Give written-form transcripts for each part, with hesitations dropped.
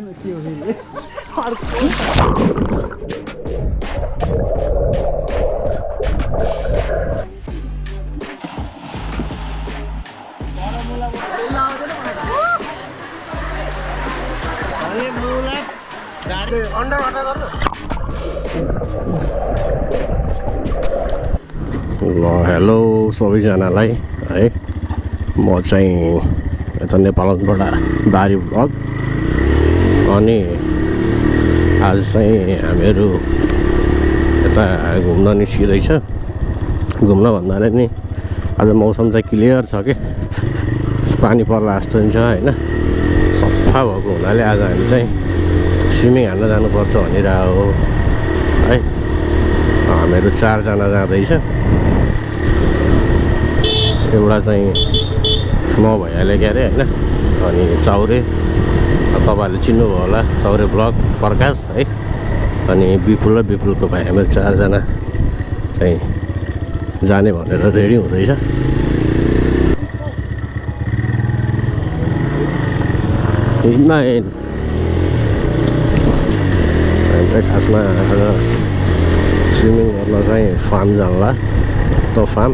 ल हेलो सबैजनालाई है म चाहिँ यता नेपालबाट दारी भ्लग अनि आज चाहिँ हामीहरू यता घुम्न निस्किँदैछ घुम्न भन्नाले नि आज मौसम चाहिँ क्लियर छ के पानी पर्ला जस्तो नि छ हैन सफा भएको हुनाले आज हामी चाहिँ स्विमिङ हान्न जानुपर्छ भनिरहेको हो है हामीहरू 4 जना जाँदैछ एउटा चाहिँ म भइहालेँ के अरे होइन अनि चौरे तपाईँहरूले चिन्नुभयो होला चौरे ब्लग प्रकाश है अनि विपुल र विपुलको भाइ हामीहरू 4 जना चाहिँ जाने भनेर रेडी हुँदैछ हिँड्न हामी चाहिँ खासमा आज स्विमिङ गर्न चाहिँ फार्म जानला त फार्म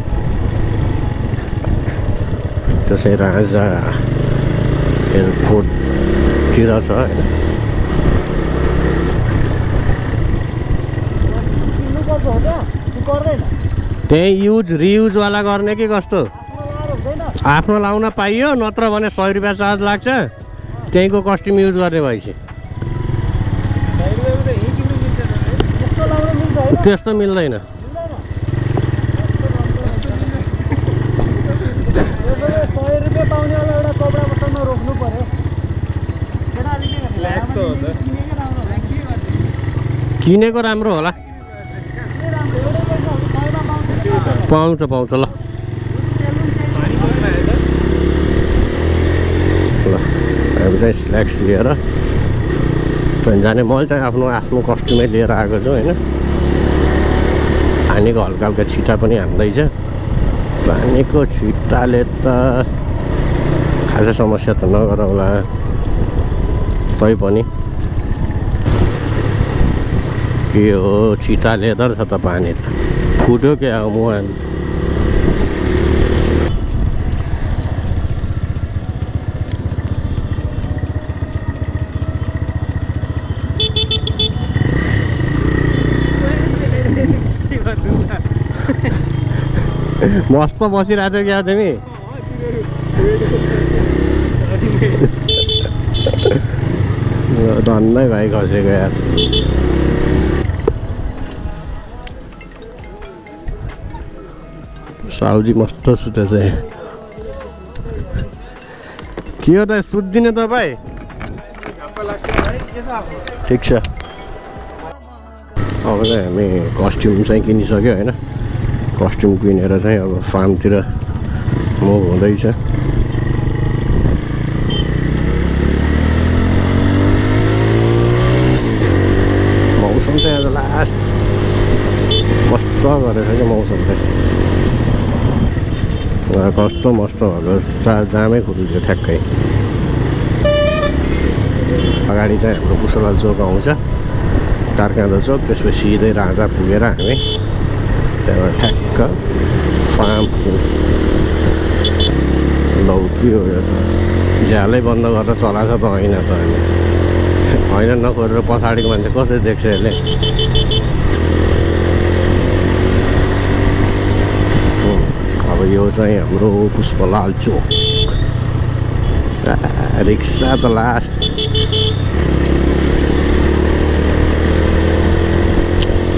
त्यो चाहिँ राजा एयरपोर्टतिर छ होइन त्यही युज रियुजवाला गर्ने कि कस्तो आफ्नो लाउन पाइयो नत्र भने 100 रुपियाँ चार्ज लाग्छ त्यहीँको कस्ट्युम युज गर्ने भएपछि त्यस्तो मिल्दैन किनेको राम्रो होला पाउँछ पाउँछ ल हामी चाहिँ स्ल्याक्स लिएर चाहिँ जाने मैले चाहिँ आफ्नो कस्ट्युमै लिएर आएको छु होइन पानीको हल्का हल्का छिटा पनि हान्दैछ पानीको छिटाले त खासै समस्या त नगरौला तैपनि के हो छिटा लेदर छ त पानी त फुट्यो क्या हो मुहान मस्त बसिरहेको थियो क्या तिमी धन्नै भाइ खसेको यार साउजी मस्त सुतेछ के हो त सुत्दिने तपाईँ ठिक छ अब चाहिँ हामी कस्ट्युम चाहिँ किनिसक्यो होइन कस्ट्युम किनेर चाहिँ अब फार्मतिर मुभ हुँदैछ मौसम चाहिँ आज लास्ट मस्त गरेछ क्या मौसम चाहिँ कस्तो मस्त भएको जामै खुल्थ्यो ठ्याक्कै अगाडि चाहिँ हाम्रो कुशलाल चोक आउँछ तारकाँदा चोक त्यसपछि सिधै राजा पुगेर हामी त्यहाँबाट ठ्याक्क फार्म लौ के हो यो त झ्यालै बन्द गरेर चलाएको त होइन त होइन नखोरेर पछाडिको मान्छे कसरी देख्छ यसले अब यो चाहिँ हाम्रो पुष्पलाल चोक रिक्सा त लास्ट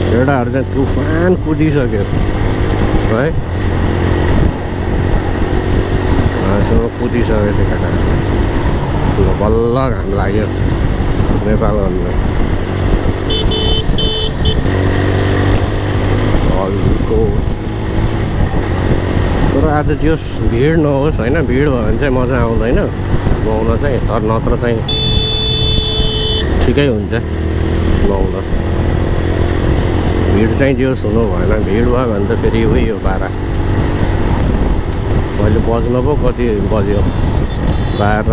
केटाहरू चाहिँ तुफान कुदिसक्यो है कुदिसकेको छ केटाहरू बल्ल घाम लाग्यो नेपाल हल्को तर आज जस भिड नहोस् होइन भिड भयो भने चाहिँ मजा आउँदैन नुहाउन चाहिँ तर नत्र चाहिँ ठिकै हुन्छ नुहाउन भिड चाहिँ जस हुनु भएन भिड भयो भने त फेरि उयो पारा मैले बज्न पो कति बज्यो 12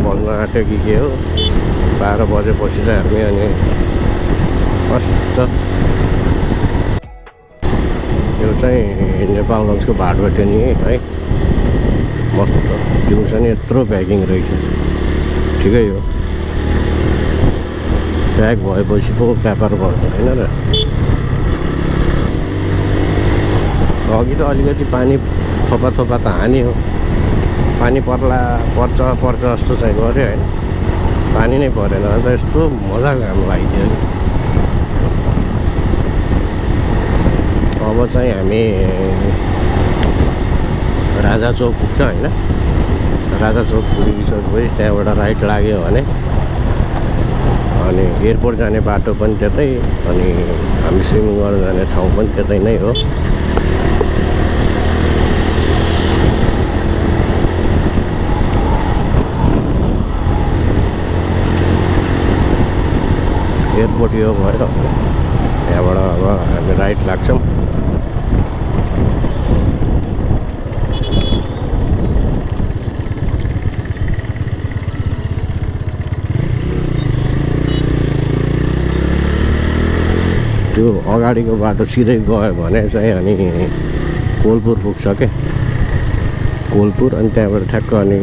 बज्न आँट्यो कि के हो 12 बजेपछि चाहिँ हामी अनि मस्त यो चाहिँ नेपालगञ्जको भाटबटे नि है मस्त दिउँसो नि यत्रो प्याकिङ रहेछ ठिकै हो प्याक भएपछि पो व्यापार गर्छ होइन र अघि त अलिकति पानी थोपा थोपा त हान्यो पानी पर्छ जस्तो चाहिँ गऱ्यो होइन पानी नै परेन अन्त यस्तो मजाको घाम लागिदियो कि अब चाहिँ हामी राजा चौक पुग्छ होइन राजा चौक पुगिसकेपछि त्यहाँबाट राइट लाग्यो भने अनि एयरपोर्ट जाने बाटो पनि त्यतै अनि हामी स्विमिङ गर्न जाने ठाउँ पनि त्यतै नै हो एयरपोर्ट यो भएर त्यहाँबाट अब हामी राइट लाग्छौँ त्यो अगाडिको बाटो सिधै गयो भने चाहिँ अनि कोलपुर पुग्छ क्या कोलपुर अनि त्यहाँबाट ठ्याक्क अनि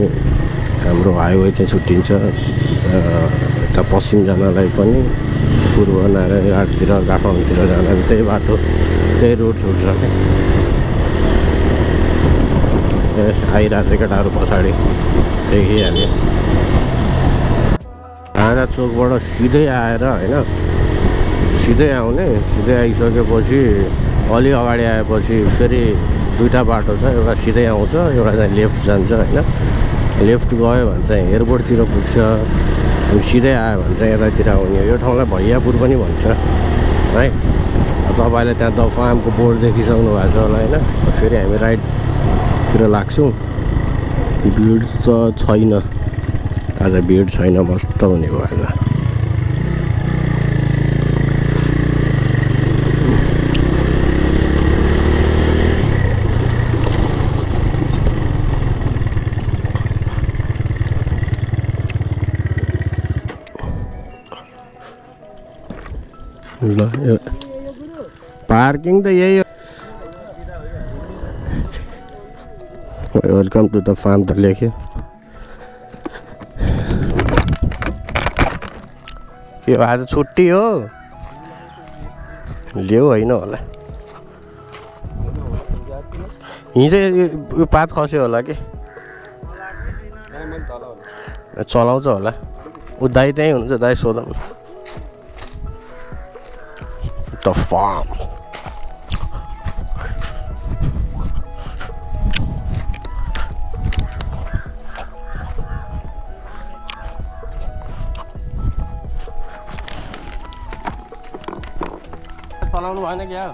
हाम्रो हाइवे चाहिँ छुट्टिन्छ यता पश्चिम जानलाई पनि पूर्व नारायणघाटतिर काठमाडौँतिर जाँदा त्यही बाटो त्यही रोड छुट्छ क्या आइरहेको केटाहरू पछाडि देखिहाल्यो राजा चोकबाट सिधै आएर होइन सिधै आउने सिधै आइसकेपछि अलि अगाडि आएपछि फेरि दुईवटा बाटो छ एउटा सिधै आउँछ एउटा चाहिँ लेफ्ट जान्छ होइन लेफ्ट गयो भने चाहिँ एयरपोर्टतिर पुग्छ अनि सिधै आयो भने चाहिँ यतातिर आउने यो ठाउँलाई भैयापुर पनि भन्छ है तपाईँले त्यहाँ द फार्मको बोर्ड देखिसक्नु भएको छ होला होइन फेरि हामी राइटतिर लाग्छौँ भिड त छैन आज भिड छैन मस्त हुने भयो आज ल पार्किङ त यही हो वेलकम टु द फार्म त लेख्यो के आज छुट्टी हो ल्याऊ होइन होला हिजो यो पात खस्यो होला कि चलाउँछ होला ऊ दाइ त्यहीँ हुनुहुन्छ दाइ सोधौँ The farm. चलाउनु भएन क्या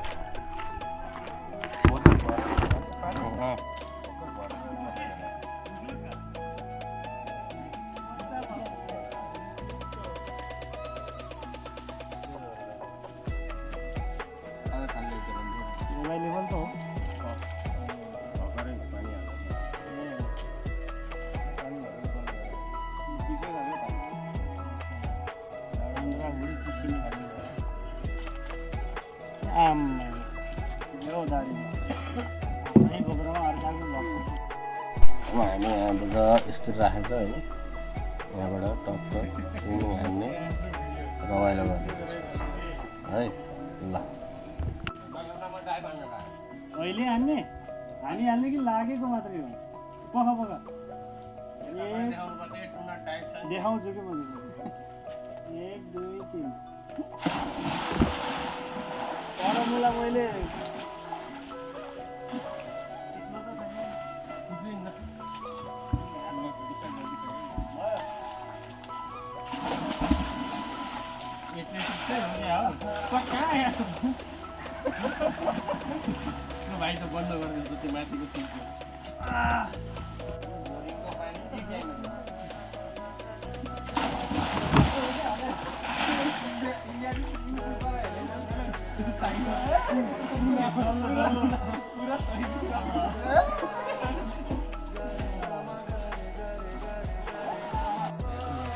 अब हामी यहाँबाट यस्तो राखेको होइन यहाँबाट टक्क स्विमिङ हान्ने रमाइलो गर्ने त्यसपछि है ल अहिले हान्ने हान्ने कि लागेको मात्रै हो पख देखाउँछु कि मैले 1 2 3 फर्मुला मैले भाइ त बन्द गरिदिन्छ त्यो माथिको सिटको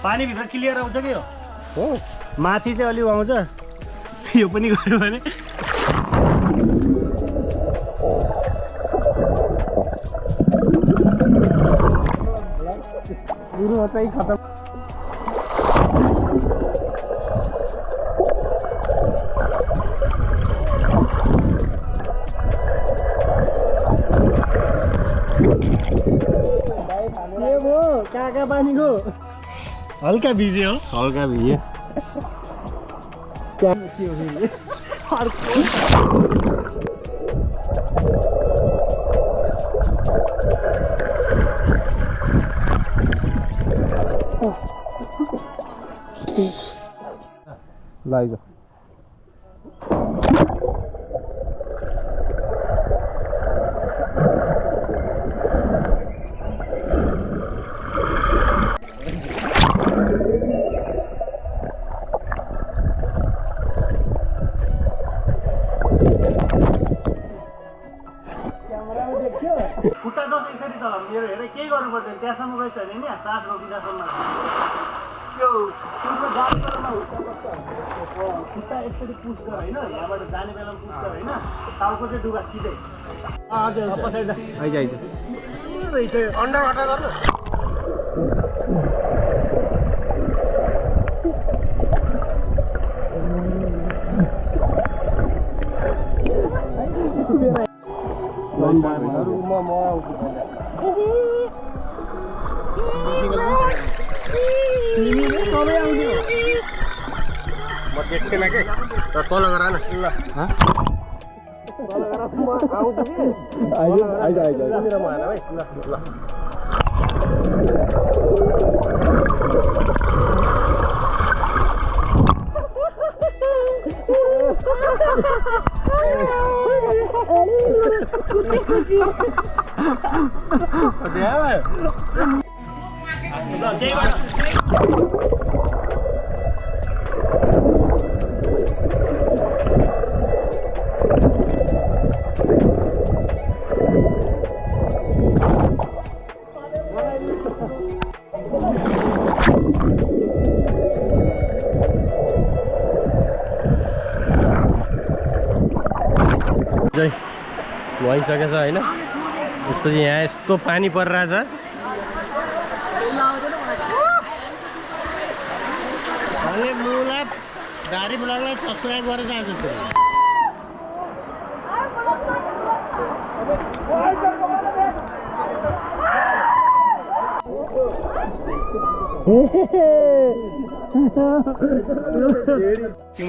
पानीभित्र क्लियर आउँछ कि यो हो माथि चाहिँ अलिक आउँछ यो पनि गयो भने सुरु मात्रै खतम के भयो काका पानीको हल्का भिजे हो हल्का भिजे लाइज खुट्टा दस यसरी चलाउनु मेरो हेर केही गर्नु पर्दैन त्यहाँसम्म गइस भने नि सास रोकिँदासम्म त्यो गाडीमा खुट्टा यसरी पुस गर होइन यहाँबाट जाने बेलामा पुस गर होइन टाउको चाहिँ डुगा सिधै पछाडि रहेछ अन्डरबाट गर्नु म देख्दैन के तल गर न ल भइसकेछ होइन त्यसपछि यहाँ यस्तो पानी परिरहेछ अनि मुला दारी ब्लगलाई सब्सक्राइब गरेर जान्छ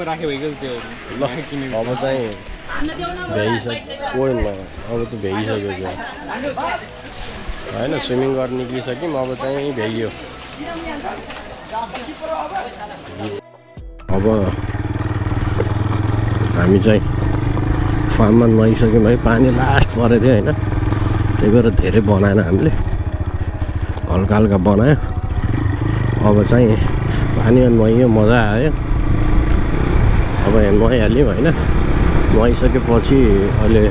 राख्यो भइगयो त्यो ल अब चाहिँ भ्याइसक्यो अब त भ्याइसक्यो क्या होइन स्विमिङ गर्न निक्लिसक्यौँ अब चाहिँ भ्याइयो अब हामी चाहिँ फार्ममा नुहाइसक्यौँ है पानी लास्ट परेको थियो होइन त्यही भएर धेरै बनाएन हामीले हल्का हल्का बनायो अब चाहिँ पानीमा नुहाइयो मजा आयो अब यहाँ नुहाइहाल्यौँ होइन नुहाइसकेपछि अहिले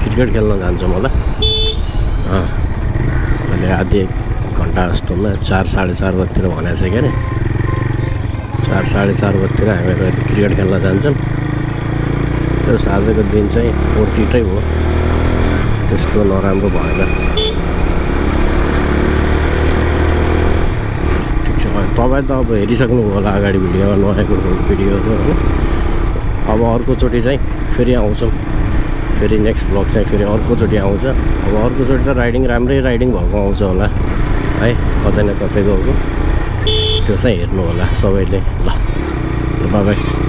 क्रिकेट खेल्न जान्छौँ होला अहिले आधी 1 घन्टा जस्तोमा 4 साढे 4 बजीतिर भनेको छ क्या अरे 4 साढे 4 बजीतिर हामीहरू क्रिकेट खेल्न जान्छौँ त्यो आजको दिन चाहिँ ओर्चिटै हो त्यस्तो नराम्रो भएन ठिक छ तपाईँ त अब हेरिसक्नु होला अगाडि भिडियोमा नुहाएको भिडियोहरू होइन अब अर्कोचोटि चाहिँ फेरि आउँछौँ फेरि नेक्स्ट ब्लग चाहिँ फेरि अर्कोचोटि आउँछ अब अर्कोचोटि त राइडिङ राम्रै राइडिङ भएको आउँछ होला है कतै न कतै गएको त्यो चाहिँ हेर्नु होला सबैले ल बाई बाई